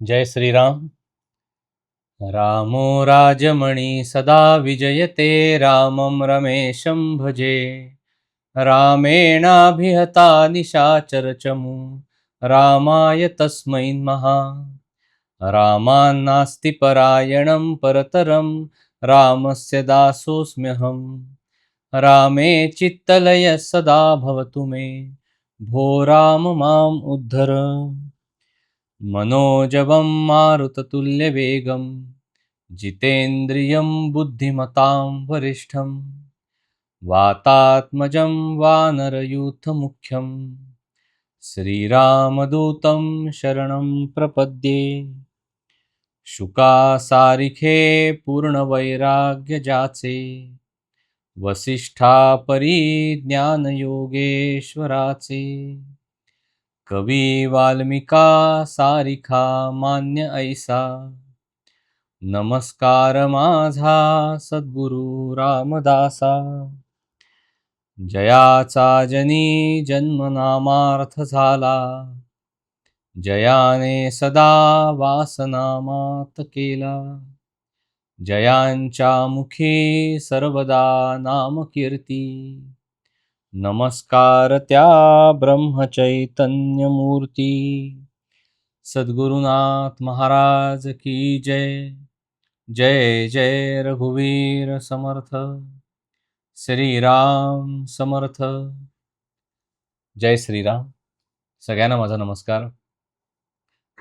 जय श्रीराम. रामो राजमणि सदा विजयते, रामं रमेशं भजे. रामेणाभिहता निशाचरचमू, रामाय तस्मै नमः. रामान्नास्ति परायणं परतरं, रामस्य दासोऽस्म्यहम्. रामे चित्तलयः सदा भवतु मे, भो राम माम् उद्धर. मनोजवं मारुततुल्यवेगं, जितेन्द्रियं बुद्धिमतां वरिष्ठं. वातात्मजं वानरयूथमुख्यं, श्रीरामदूतं शरणं प्रपद्ये. शुकासारिखे पूर्णवैराग्यजाचे, वसिष्ठापरी ज्ञानयोगेश्वराचे. कवी वाल्मिका सारिखा मान्य ऐसा, नमस्कार माझा सद्गुरु रामदासा. जयाचा जनी जन्मनामार्थ झाला, जयाने सदा वासनामात केला. जयांच्या मुखी सर्वदा नामकीर्ती, नमस्कार त्या ब्रह्मचैतन्यमूर्ती. सद्गुरुनाथ महाराज की जय. जय जय रघुवीर समर्थ. श्रीराम समर्थ. जय श्रीराम. सगळ्यांना माझा नमस्कार.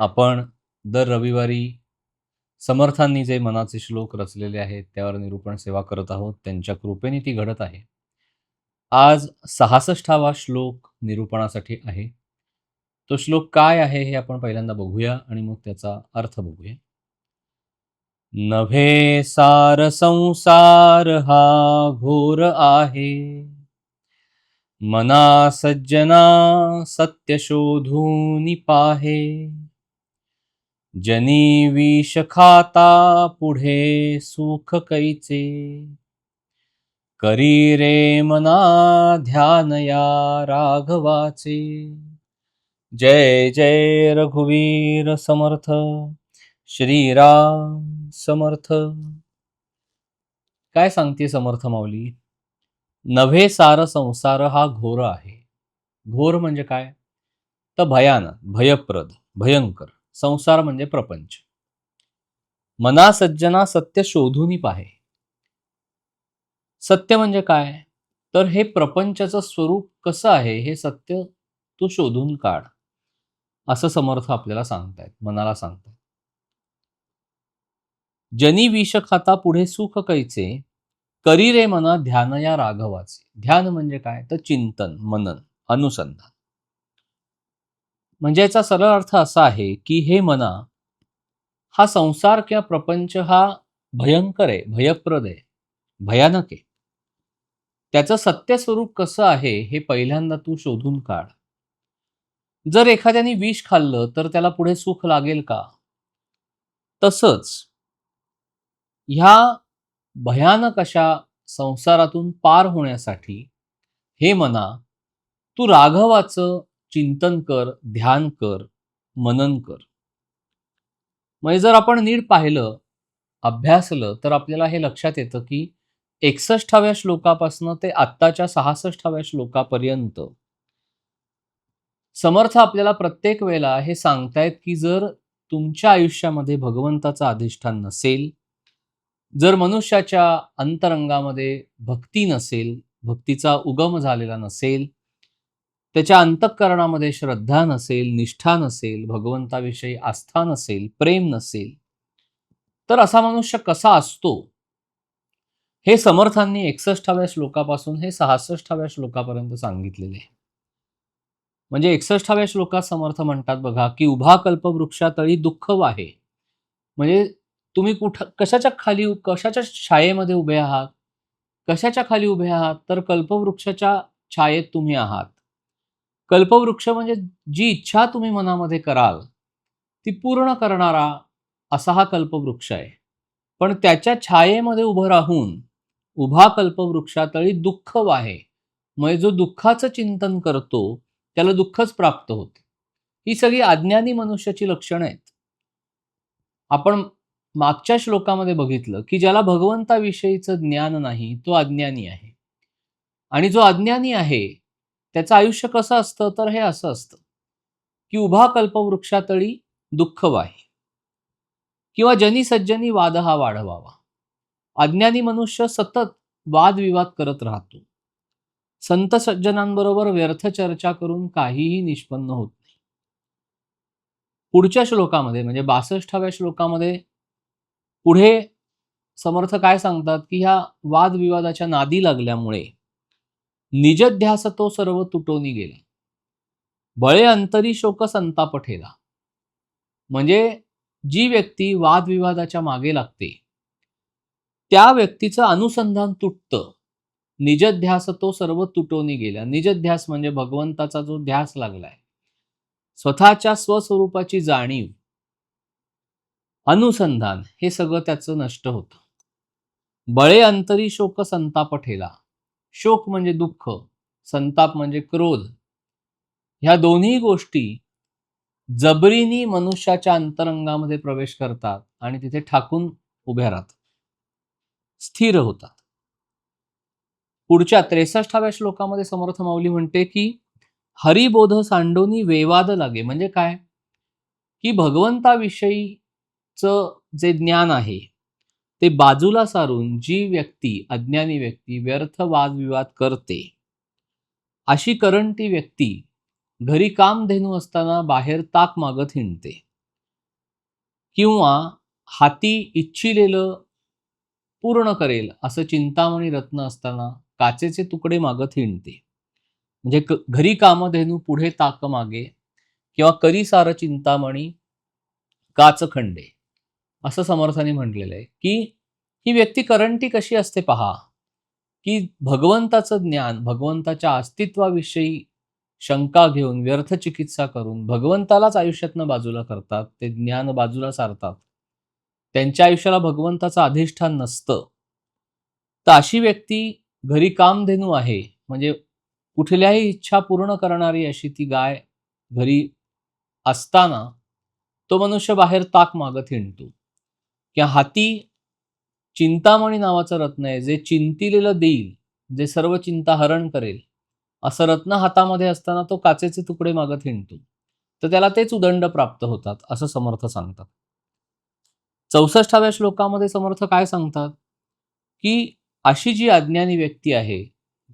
आपण दर रविवारी समर्थांनी जे मनाचे श्लोक रचलेले आहेत त्यावर निरूपण सेवा करत आहोत. त्यांच्या कृपेने ती घडत आहे. आज 66वा श्लोक निरूपणासाठी आहे. तो श्लोक काय आहे हे आपण पहिल्यांदा बघूया आणि मग त्याचा अर्थ बघूया. नभे सार संसार हा घोर आहे, मना सज्जना सत्य शोधून पाहे. जनी विष खाता पुढे सुख कैचे, करी रे मना ध्यान या राघवाचे. जय जय रघुवीर समर्थ. श्रीराम समर्थ. काय सांगते समर्थ माऊली? नभे सार संसार हा घोर आहे. घोर म्हणजे काय? तर भयानक, भयप्रद, भयंकर. संसार म्हणजे प्रपंच. मना सज्जना सत्य शोधून पाहे. सत्य म्हणजे काय? तर हे प्रपंचाचं स्वरूप कसं आहे हे सत्य तू शोधून काढ, असं समर्थ आपल्याला सांगतायत, मनाला सांगतायत. जनी विष खाता पुढे सुख कैचे, करी रे मना ध्यान या राघवाचे. ध्यान म्हणजे काय? तर चिंतन, मनन, अनुसंधान. म्हणजे याचा सरळ अर्थ असा आहे की हे मना, हा संसार किंवा प्रपंच हा भयंकर आहे, भयप्रद आहे, भयानक आहे. त्याचं सत्य स्वरूप कसं आहे हे पहिल्यांदा तू शोधून काढ. जर एखाद्याने विष खाल्लं तर त्याला पुढे सुख लागेल का? तसंच ह्या भयानक अशा संसारातून पार होण्यासाठी हे मना, तू राघवाचं चिंतन कर, ध्यान कर, मनन कर. म्हणजे जर आपण नीट पाहिलं, अभ्यासलं तर आपल्याला हे लक्षात येतं की 61व्या श्लोकापासून ते आत्ताच्या 66व्या श्लोकापर्यंत समर्थ आपल्याला प्रत्येक वेळेला हे सांगतायत की जर तुमच्या आयुष्यामध्ये भगवंताचं अधिष्ठान नसेल, जर मनुष्याच्या अंतरंगामध्ये भक्ती नसेल, भक्तीचा उगम झालेला नसेल, त्याच्या अंतःकरणामध्ये श्रद्धा नसेल, निष्ठा नसेल, भगवंताविषयी आस्था नसेल, प्रेम नसेल, तर असा मनुष्य कसा असतो हे समर्थांनी 61व्या श्लोकापासून हे 66व्या श्लोकापर्यंत सांगितलेले आहे. म्हणजे 61व्या श्लोकात समर्थ म्हणतात बघा की उभा कल्पवृक्षातळी दुःख वाहे. म्हणजे तुम्ही कशाच्या खाली, कशाच्या छायेमध्ये उभे आहात? कशाच्या खाली उभे आहात? तर कल्पवृक्षाच्या छायेत तुम्ही आहात. कल्पवृक्ष म्हणजे जी इच्छा तुम्ही मनामध्ये कराल ती पूर्ण करणारा असा हा कल्पवृक्ष आहे. पण त्याच्या छायेमध्ये उभं राहून उभा कल्पवृक्षातळी दुःख वाहे. म्हणजे जो दुःखाचं चिंतन करतो त्याला दुःखच प्राप्त होते. ही सगळी अज्ञानी मनुष्याची लक्षणं आहेत. आपण मागच्या श्लोकामध्ये बघितलं की ज्याला भगवंताविषयीचं ज्ञान नाही तो अज्ञानी आहे. आणि जो अज्ञानी आहे त्याचं आयुष्य कसं असतं तर हे असं असतं की उभा कल्पवृक्षातळी दुःख वाहे किंवा जनी सज्जनी वाद हा वाढवावा. अज्ञानी मनुष्य सतत वादविवाद करत राहतो. संत सज्जनांबरोबर व्यर्थ चर्चा करून काहीही निष्पन्न होत नाही. पुढच्या श्लोकामध्ये म्हणजे 62व्या श्लोकामध्ये पुढे समर्थ काय सांगतात की ह्या वादविवादाच्या नादी लागल्यामुळे निजध्यास तो सर्व तुटोनी गेला. बळे अंतरी शोक संताप ठेला. म्हणजे जी व्यक्ती वादविवादाच्या मागे लागते त्या व्यक्तीचं अनुसंधान तुटतं. निजध्यास तो सर्व तुटोनी गेला. निजध्यास म्हणजे भगवंताचा जो ध्यास लागलाय, स्वतःच्या स्वस्वरूपाची जाणीव, अनुसंधान हे सगळं त्याचं नष्ट होतं. बळे अंतरी शोक संताप ठेला. शोक म्हणजे दुःख, संताप म्हणजे क्रोध. ह्या दोन्ही गोष्टी जबरीने मनुष्याच्या अंतरंगामध्ये प्रवेश करतात आणि तिथे ठाकून उभ्या राहतात, स्थिर होतात. पुढच्या 63व्या श्लोकामध्ये समर्थ माऊली म्हणते की हरिबोध सांडोनी वेवाद लागे. म्हणजे काय की भगवंताविषयीचं जे ज्ञान आहे ते बाजूला सारून जी व्यक्ती अज्ञानी व्यक्ती व्यर्थ वादविवाद करते अशी करंटी व्यक्ती घरी कामधेनू असताना बाहेर ताक मागत हिंडते किंवा हाती इच्छिलेलं पूर्ण करेल असं चिंतामणी रत्न असताना काचेचे तुकडे मागत हिंडते. म्हणजे घरी कामधेनू पुढे ताक मागे किंवा करी सार चिंतामणी काच खंडे असं समर्थाने म्हटलेलं आहे की ही व्यक्ती करंटी कशी असते पहा की भगवंताचं ज्ञान, भगवंताच्या अस्तित्वाविषयी शंका घेऊन व्यर्थ चिकित्सा करून भगवंतालाच आयुष्यातनं बाजूला करतात, ते ज्ञान बाजूला सारतात. त्यांच्या आयुष्याला भगवंताचं अधिष्ठान नसतं. तर अशी व्यक्ती घरी कामधेनू आहे म्हणजे कुठल्याही इच्छा पूर्ण करणारी अशी ती गाय घरी असताना तो मनुष्य बाहेर ताक मागत हिंडतो. किंवा हाती चिंतामणी नावाचं रत्न आहे जे चिंतिलेलं देईल, जे सर्व चिंता हरण करेल असं रत्न हातामध्ये असताना तो काचेचे तुकडे मागत हिंडतो. तर त्याला तेच उदंड प्राप्त होतात असं समर्थ सांगतात. 64व्या श्लोकामध्ये समर्थ काय सांगतात की अशी जी अज्ञानी व्यक्ती आहे,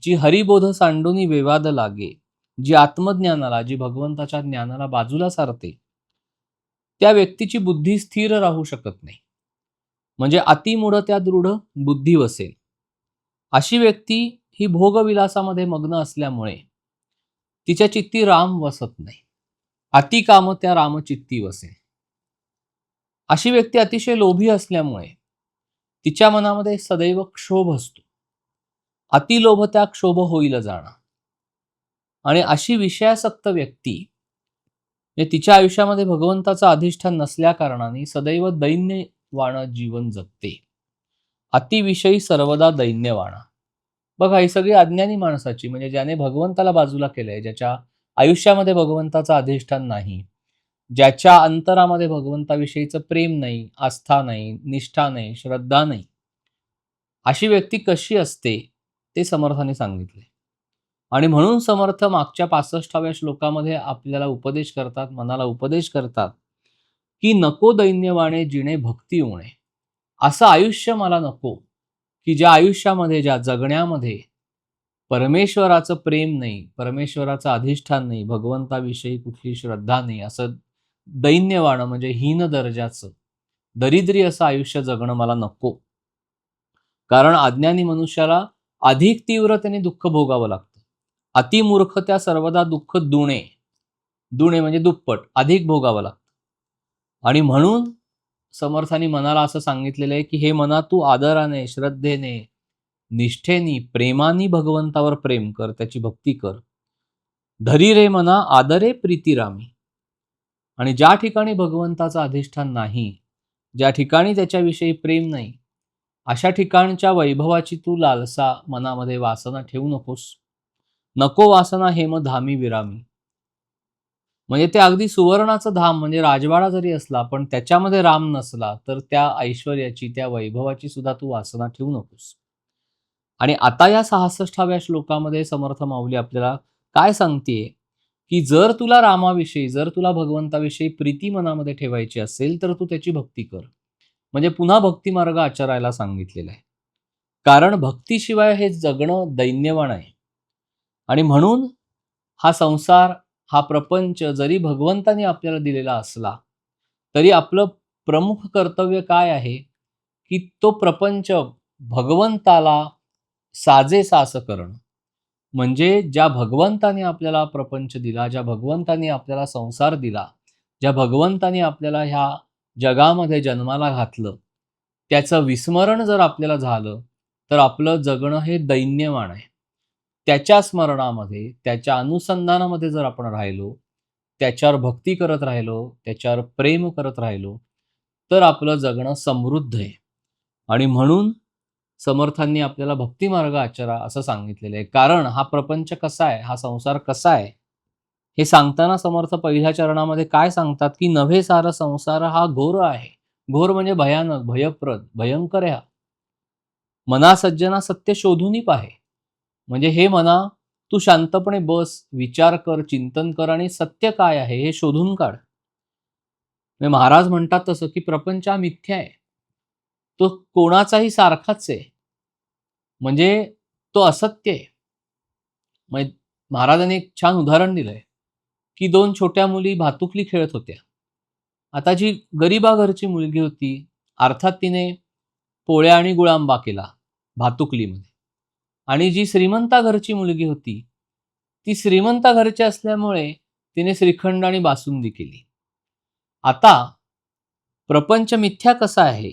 जी हरिबोध सांडूनी वेवाद लागे, जी आत्मज्ञानाला, जी भगवंताच्या ज्ञानाला बाजूला सारते, त्या व्यक्तीची बुद्धी स्थिर राहू शकत नाही. म्हणजे अतिमूढ त्या दृढ बुद्धी वसेल. अशी व्यक्ती ही भोगविलासामध्ये मग्न असल्यामुळे तिच्या चित्ती राम वसत नाही. अति काम त्या रामचित्ती वसे. अशी व्यक्ती अतिशय लोभी असल्यामुळे तिच्या मनामध्ये सदैव क्षोभ असतो. अतिलोभ त्या क्षोभ होईल जाणा. आणि अशी विषयासक्त व्यक्ती तिच्या आयुष्यामध्ये भगवंताचं अधिष्ठान नसल्या कारणाने सदैव दैन्यवाण जीवन जगते. अतिविषयी सर्वदा दैन्यवाणा. बघा ही सगळी अज्ञानी माणसाची, म्हणजे ज्याने भगवंताला बाजूला केलंय, ज्याच्या आयुष्यामध्ये भगवंताचं अधिष्ठान नाही, ज्याच्या अंतरामध्ये भगवंताविषयीचं प्रेम नाही, आस्था नाही, निष्ठा नाही, श्रद्धा नाही, अशी व्यक्ती कशी असते ते समर्थाने सांगितले. आणि म्हणून समर्थ मागच्या 65व्या श्लोकामध्ये आपल्याला उपदेश करतात, मनाला उपदेश करतात की नको दैन्यवाणे जिणे भक्ती उणे. असं आयुष्य मला नको की ज्या आयुष्यामध्ये, ज्या जगण्यामध्ये परमेश्वराचं प्रेम नाही, परमेश्वराचं अधिष्ठान नाही, भगवंताविषयी कुठली श्रद्धा नाही, असं दैन्यवाणं म्हणजे हीन दर्जाचं दरिद्री असं आयुष्य जगणं मला नको. कारण अज्ञानी मनुष्याला अधिक तीव्रतेने दुःख भोगावं लागतं. अतिमूर्ख त्या सर्वदा दुःख दुणे, दुणे म्हणजे दुप्पट अधिक भोगावं लागतं. आणि म्हणून समर्थांनी मनाला असं सांगितलेलं आहे की हे मना तू आदराने, श्रद्धेने, निष्ठेने, प्रेमाने भगवंतावर प्रेम कर, त्याची भक्ती कर. धरी रे मना आदरे प्रीतिरामी. आणि ज्या ठिकाणी भगवंताचं अधिष्ठान नाही, ज्या ठिकाणी त्याच्याविषयी प्रेम नाही, अशा ठिकाणच्या वैभवाची तू लालसा मनामध्ये वासना ठेवू नकोस. नको वासना हेम धामी विरामी. म्हणजे ते अगदी सुवर्णाचं धाम म्हणजे राजवाडा जरी असला पण त्याच्यामध्ये राम नसला तर त्या ऐश्वर्याची, त्या वैभवाची सुद्धा तू वासना ठेवू नकोस. आणि आता या 66व्या श्लोकामध्ये समर्थ माऊली आपल्याला काय सांगतेय, की जर तुला रामाविषयी, जर तुला भगवंताविषयी प्रीती मनामध्ये ठेवायची असेल तर तू त्याची भक्ती कर. म्हणजे पुन्हा भक्ती मार्ग आचरायला सांगितलेला आहे. कारण भक्तीशिवाय हे जगणं दैन्यवाण आहे. आणि म्हणून हा संसार, हा प्रपंच जरी भगवंताने आपल्याला दिलेला असला तरी आपलं प्रमुख कर्तव्य काय आहे, की तो प्रपंच भगवंताला साजेसा असं करणं. म्हणजे ज्या भगवंताने आपल्याला प्रपंच दिला, ज्या भगवंताने आपल्याला संसार दिला, ज्या भगवंताने आपल्याला ह्या जगामध्ये जन्माला घातलं, त्याचं विस्मरण जर आपल्याला झालं तर आपलं जगणं हे दैन्यवाण आहे. त्याच्या स्मरणामध्ये, त्याच्या अनुसंधानामध्ये जर आपण राहिलो, त्याच्यावर भक्ती करत राहिलो, त्याच्यावर प्रेम करत राहिलो तर आपलं जगणं समृद्ध आहे. आणि म्हणून समर्थांनी आपल्याला भक्ती मार्ग आचरा असं सांगितलेलं आहे. कारण हा प्रपंच कसा आहे, हा संसार कसा आहे, हे सांगताना समर्थ पहिल्या चरणामध्ये काय सांगतात, की नव्हे सार संसार हा घोर आहे. घोर म्हणजे भयानक, भयप्रद, भयंकर आहे हा. मना सज्जना सत्य शोधूनही पाहे. म्हणजे हे मना, तू शांतपणे बस, विचार कर, चिंतन कर आणि सत्य काय आहे हे शोधून काढ. म्हणजे महाराज म्हणतात तसं, की प्रपंच हा मिथ्या आहे. तो कोणाचाही सारखाच आहे. म्हणजे तो असत्य आहे. म्हणजे महाराजांनी एक छान उदाहरण दिलंय, की 2 छोट्या मुली भातुकली खेळत होत्या. आता जी गरिबा घरची मुलगी होती, अर्थात तिने पोळ्या आणि गुळांबा केला भातुकलीमध्ये. आणि जी श्रीमंता घरची मुलगी होती, ती श्रीमंता घरची असल्यामुळे तिने श्रीखंड आणि बासुंदी केली. आता प्रपंच मिथ्या कसा आहे,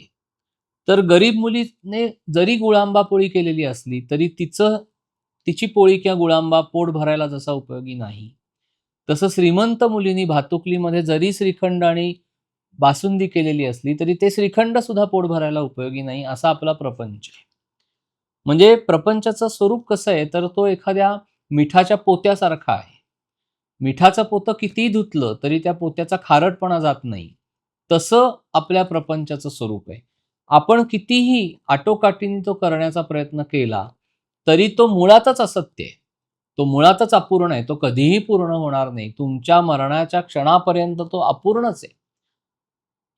तर गरीब मुलीने जरी गुळांबा पोळी केलेली असली तरी तिची पोळी किंवा गुळांबा पोट भरायला जसा उपयोगी नाही, तसं श्रीमंत मुलीनी भातुकलीमध्ये जरी श्रीखंड आणि बासुंदी केलेली असली तरी ते श्रीखंड सुद्धा पोट भरायला उपयोगी नाही, असा आपला प्रपंच आहे. म्हणजे प्रपंचाचं स्वरूप कसं आहे, तर तो एखाद्या मिठाच्या पोत्यासारखा आहे. मिठाचं पोतं कितीही धुतलं तरी त्या पोत्याचा खारटपणा जात नाही. तसं आपल्या प्रपंचाचं स्वरूप आहे. आपण कितीही आटोकाटीने तो करण्याचा प्रयत्न केला तरी तो मुळातच असत्य आहे. तो मुळातच अपूर्ण आहे. तो कधीही पूर्ण होणार नाही. तुमच्या मरणाच्या क्षणापर्यंत तो अपूर्णच आहे.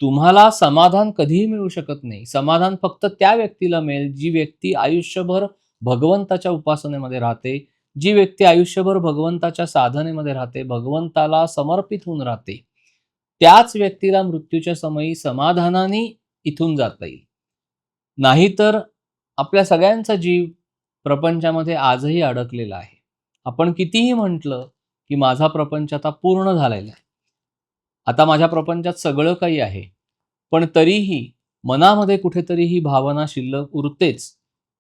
तुम्हाला समाधान कधीही मिळू शकत नाही. समाधान फक्त त्या व्यक्तीला मिळेल जी व्यक्ती आयुष्यभर भगवंताच्या उपासनेमध्ये राहते, जी व्यक्ती आयुष्यभर भगवंताच्या साधनेमध्ये राहते, भगवंताला समर्पित होऊन राहते. त्याच व्यक्तीला मृत्यूच्या समयी समाधानाने इथून जाता येईल. नाहीतर आपल्या सगळ्यांचा जीव प्रपंचामध्ये आजही अडकलेला आहे. आपण कितीही म्हटलं, की माझा प्रपंच आता पूर्ण झालेला आहे. आता माझ्या प्रपंचात सगळं काही आहे. पण तरीही मनामध्ये कुठेतरी ही भावना शिल्लक उरतेच,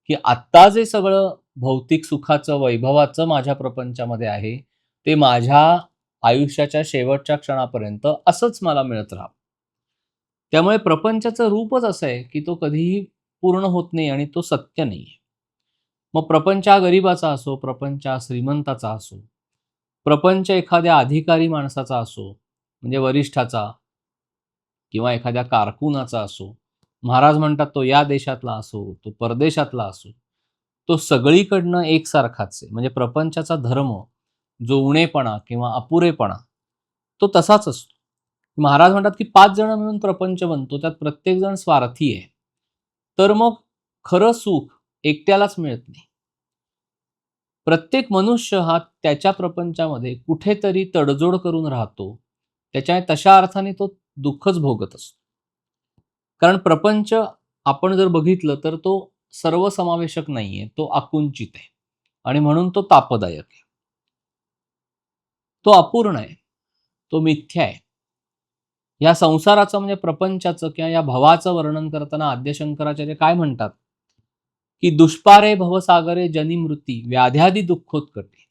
की आत्ता जे सगळं भौतिक सुखाचं, वैभवाचं माझ्या प्रपंचामध्ये आहे, ते माझ्या आयुष्याच्या शेवटच्या क्षणापर्यंत असंच मला मिळत राहावं. त्यामुळे प्रपंचाचं रूपच असं आहे, की तो कधीही पूर्ण होत नाही आणि तो सत्य नाहीये. मग प्रपंच हा गरिबाचा असो, प्रपंच हा श्रीमंताचा असो, प्रपंच एखाद्या अधिकारी माणसाचा असो, म्हणजे वरिष्ठाचा किंवा एखाद्या कारकुनाचा असो, महाराज म्हणतात तो या देशातला असो, तो परदेशातला असो, तो सगळीकडनं एकसारखाच आहे. म्हणजे प्रपंचाचा धर्म, जो उणेपणा किंवा अपुरेपणा, तो तसाच असतो. महाराज म्हणतात की 5 जण मिळून प्रपंच बनतो, त्यात प्रत्येक जण स्वार्थी आहे. तर मग खरं सुख एकट्यालाच मिळत नाही. प्रत्येक मनुष्य हा त्याच्या प्रपंचामध्ये कुठेतरी तडजोड करून राहतो. तशा अर्थाने तो दुःखच भोगत असतो. कारण प्रपंच आपण जर बघितलं तर तो सर्वसमावेशक नाहीये, तो आकुंचित आहे आणि म्हणून तो तापदायक आहे. तो अपूर्ण आहे, तो मिथ्या आहे. या संसाराचं म्हणजे प्रपंचाचं किंवा या भवाचं वर्णन करताना आद्यशंकराचार्य काय म्हणतात, की दुष्पारे भवसागरे जनी मृती व्याध्यादी दुःखोत्कटे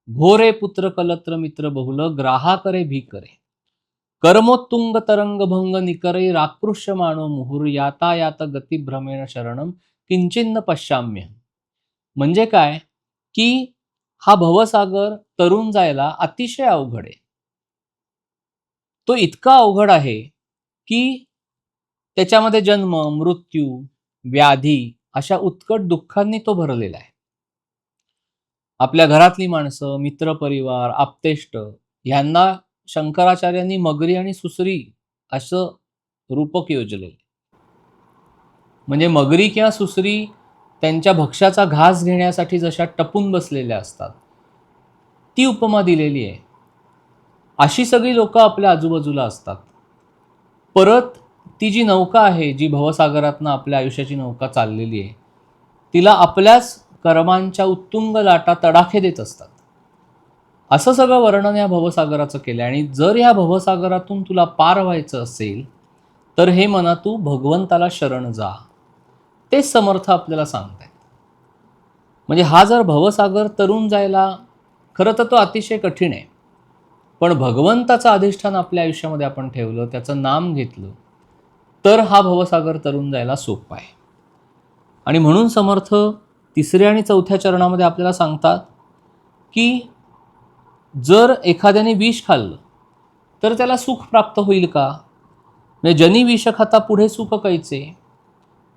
घोरे पुत्र कलत्र मित्र बहुल ग्राहा करे भी करे. कर्मोत्तुंग तरंग भंग निकरै राकृष्यमाणो मुहुर यातायात गती भ्रमेण शरणम किंचिन्न पश्याम्य. म्हणजे काय की हा भवसागर तरुण जायला अतिशय अवघड आहे. तो इतका अवघड आहे की त्याच्यामध्ये जन्म, मृत्यू, व्याधी अशा उत्कट दुःखांनी तो भरलेला आहे. आपल्या घरातली माणसं, मित्रपरिवार, आप्तेष्ट ह्यांना शंकराचार्यांनी मगरी आणि सुसरी असं रूपक योजले. म्हणजे मगरी किंवा सुसरी त्यांच्या भक्ष्याचा घास घेण्यासाठी जशा टपून बसलेल्या असतात, ती उपमा दिलेली आहे. अशी सगळी लोकं आपल्या आजूबाजूला असतात. परत ती जी नौका आहे, जी भवसागरातनं आपल्या आयुष्याची नौका चाललेली आहे, तिला आपल्याच कर्मांच्या उत्तुंग लाटा तडाखे देत असतात. असं सगळं वर्णन या भवसागराचं केलं. आणि जर या भवसागरातून तुला पार व्हायचं असेल, तर हे मना तू भगवंताला शरण जा. तेच समर्थ आपल्याला सांगतायत. म्हणजे हा जर भवसागर तरुण जायला खरं तर तो अतिशय कठीण आहे. पण भगवंताचं अधिष्ठान आपल्या आयुष्यामध्ये आपण ठेवलं, त्याचं नाम घेतलं, तर हा भवसागर तरुण जायला सोपा आहे. आणि म्हणून समर्थ 3ऱ्या आणि 4थ्या चरणामध्ये आपल्याला सांगतात की जर एखाद्याने विष खाल्लं तर त्याला सुख प्राप्त होईल का? म्हणजे जनी विष खाता पुढे सुख कैचे,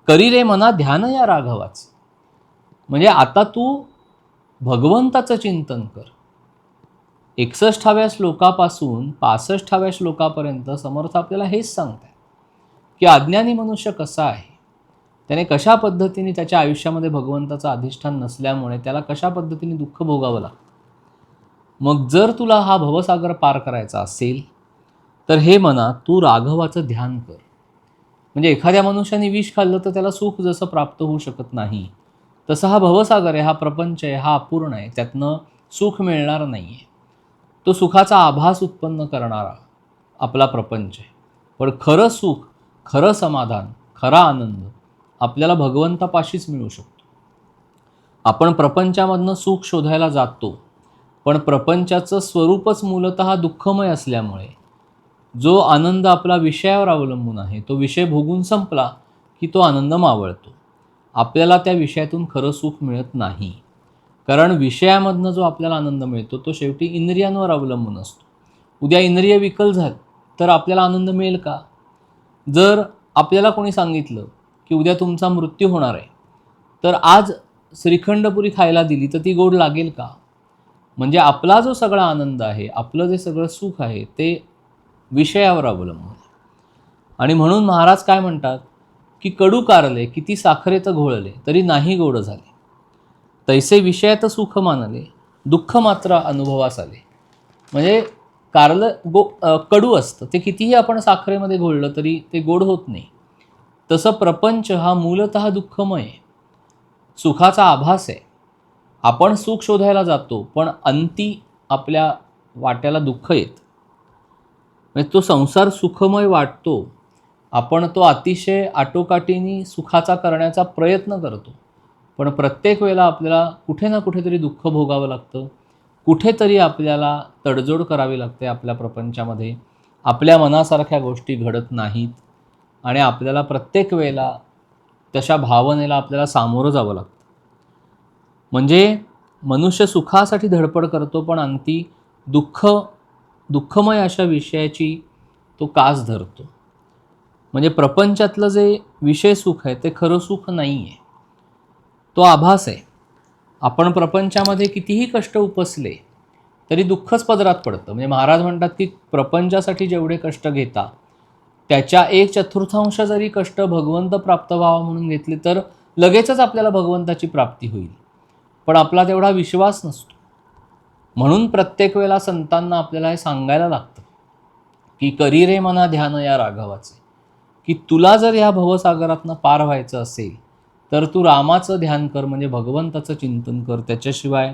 करी रे मना ध्यान या राघवाचे. म्हणजे आता तू भगवंताचं चिंतन कर. 61व्या श्लोकापासून 65व्या श्लोकापर्यंत समर्थ आपल्याला हेच सांगतात की अज्ञानी मनुष्य कसा आहे, त्याने कशा पद्धतीने त्याच्या आयुष्यामध्ये भगवंताचं अधिष्ठान नसल्यामुळे त्याला कशा पद्धतीने दुःख भोगावं लागतं. मग जर तुला हा भवसागर पार करायचा असेल, तर हे मना तू राघवाचं ध्यान कर. म्हणजे एखाद्या मनुष्याने विष खाल्लं तर त्याला सुख जसं प्राप्त होऊ शकत नाही, तसं हा भवसागर आहे, हा प्रपंच आहे, हा अपूर्ण आहे, त्यातनं सुख मिळणार नाही आहे. तो सुखाचा आभास उत्पन्न करणारा आपला प्रपंच आहे. पण खरं सुख, खरं समाधान, खरा आनंद आपल्याला भगवंतापाशीच मिळू शकतो. आपण प्रपंचामधनं सुख शोधायला जातो, पण प्रपंचाचं स्वरूपच मूलतः दुःखमय असल्यामुळे जो आनंद आपला विषयावर अवलंबून आहे, तो विषय भोगून संपला की तो आनंद मावळतो. आपल्याला त्या विषयातून खरं सुख मिळत नाही. कारण विषयामधनं जो आपल्याला आनंद मिळतो तो शेवटी इंद्रियांवर अवलंबून असतो. उद्या इंद्रिय विकल झालं तर आपल्याला आनंद मिळेल का? जर आपल्याला कोणी सांगितलं की उद्या तुमचा मृत्यू होणार आहे, तर आज श्रीखंडपुरी खायला दिली तर ती गोड लागेल का? म्हणजे आपला जो सगळा आनंद आहे, आपलं जे सगळं सुख आहे, ते विषयावर अवलंबून आहे. आणि म्हणून महाराज काय म्हणतात की कडू कारले किती साखरेत घोळले तरी नाही गोड झाले, तैसे विषयात सुख मानले दुःख मात्र अनुभवास आले. म्हणजे कारलं कडू असतं, ते कितीही आपण साखरेमध्ये घोळलं तरी ते गोड होत नाही. तसं प्रपंच हा मूलतः दुःखमय आहे, सुखाचा आभास आहे. आपण सुख शोधायला जातो, पण अंती आपल्या वाट्याला दुःख येतं. म्हणजे तो संसार सुखमय वाटतो, आपण तो अतिशय आटोकाटीने सुखाचा करण्याचा प्रयत्न करतो, पण प्रत्येक वेळेला आपल्याला कुठे ना कुठेतरी दुःख भोगावं लागतं. कुठेतरी आपल्याला तडजोड करावी लागते आपल्या प्रपंचामध्ये. आपल्या मनासारख्या गोष्टी घडत नाहीत आणि आपल्याला प्रत्येक वेळेला तशा भावनेला आपल्याला सामोरं जावं लागतं. म्हणजे मनुष्य सुखासाठी धडपड करतो, पण अंती दुःखमय अशा विषयाची तो कास धरतो. म्हणजे प्रपंचातलं जे विषय सुख आहे ते खरं सुख नाही आहे, तो आभास आहे. आपण प्रपंचामध्ये कितीही कष्ट उपसले तरी दुःखच पदरात पडतं. म्हणजे महाराज म्हणतात की प्रपंचासाठी जेवढे कष्ट घेता त्याच्या 1/4 जरी कष्ट भगवंत प्राप्त व्हावा म्हणून घेतले तर लगेचच आपल्याला भगवंताची प्राप्ती होईल. पण आपला तेवढा विश्वास नसतो. म्हणून प्रत्येक वेळेला संतांना आपल्याला हे सांगायला लागतं की करी रे मना ध्यान या राघवाचे, की तुला जर या भवसागरातनं पार व्हायचं असेल तर तू रामाचं ध्यान कर, म्हणजे भगवंताचं चिंतन कर. त्याच्याशिवाय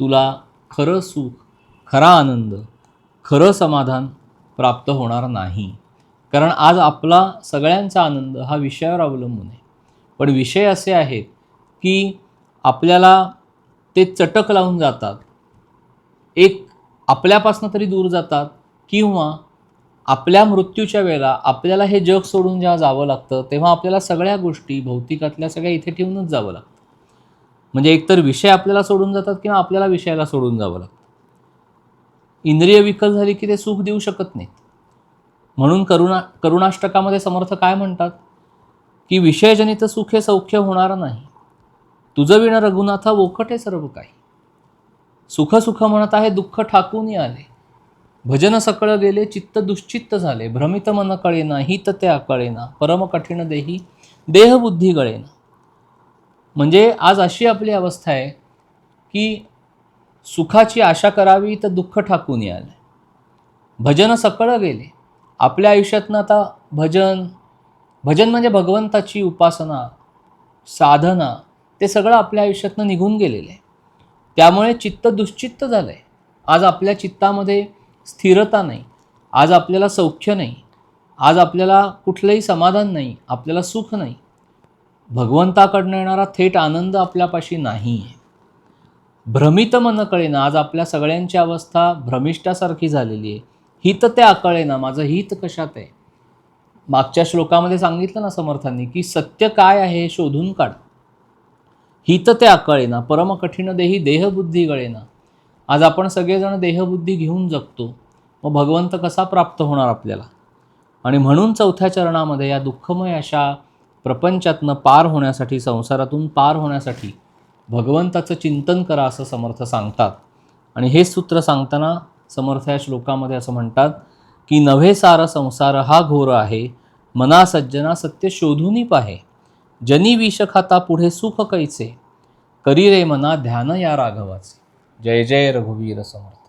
तुला खरं सुख, खरा आनंद, खरं समाधान प्राप्त होणार नाही. कारण आज आपला सगळ्यांचा आनंद हा विषयावर अवलंबून आहे. पण विषय असे आहेत की आपल्याला ते चटक लावून जातात, एक आपल्यापासून तरी दूर जातात, किंवा आपल्या मृत्यूच्या वेळेला आपल्याला हे जग सोडून जेव्हा जावं लागतं तेव्हा आपल्याला सगळ्या गोष्टी भौतिकातल्या सगळ्या इथे ठेवूनच जावं लागतं. म्हणजे एकतर विषय आपल्याला सोडून जातात किंवा आपल्याला विषयाला सोडून जावं लागतं. इंद्रिय विकल झाली की ते सुख देऊ शकत नाहीत. म्हणून करुणाष्टकामध्ये समर्थ काय म्हणतात की विषयजनित सुख हे सौख्य होणार नाही. तुझं विण रघुनाथा वोकटे सर्व काही. सुख सुख म्हणत आहे दुःख ठाकून आले. भजन सकळ गेले चित्त दुश्चित्त झाले. भ्रमित मन कळेना हित ते आकळेना. परम कठीण देही देहबुद्धी गळेना. म्हणजे आज अशी आपली अवस्था आहे की सुखाची आशा करावी तर दुःख ठाकून आले. भजन सकळ गेले. आपल्या आयुष्यातनं आता भजन म्हणजे भगवंताची उपासना, साधना, ते सगळं आपल्या आयुष्यातनं निघून गेलेलं आहे. त्यामुळे चित्त दुश्चित्त झालंय. आज आपल्या चित्तामध्ये स्थिरता नाही. आज आपल्याला सौख्य नाही. आज आपल्याला कुठलंही समाधान नाही. आपल्याला सुख नाही. भगवंताकडनं येणारा थेट आनंद आपल्यापाशी नाही आहे. भ्रमित मन कळेना. आज आपल्या सगळ्यांची अवस्था भ्रमिष्ठासारखी झालेली आहे. हित ते आकळेना. माझं हित कशात आहे. मागच्या श्लोकामध्ये सांगितलं ना समर्थांनी की सत्य काय आहे हे शोधून काढ. हित ते आकळेना. परम कठीण देही देहबुद्धी गळेना. आज आपण सगळेजण देहबुद्धी घेऊन जगतो. मग भगवंत कसा प्राप्त होणार आपल्याला. आणि म्हणून चौथ्या चरणामध्ये या दुःखमय अशा प्रपंचातनं पार होण्यासाठी, संसारातून पार होण्यासाठी भगवंताचं चिंतन करा असं समर्थ सांगतात. आणि हे सूत्र सांगताना समर्थ या श्लोकामध्ये असं म्हणतात की नव्हे सार संसार हा घोर आहे. मना सज्जना सत्य शोधूनी पाहे. जनी विष खाता पुढे सुख कैचे. करी रे मना ध्यान या राघवाचे. जय जय रघुवीर समर्थ.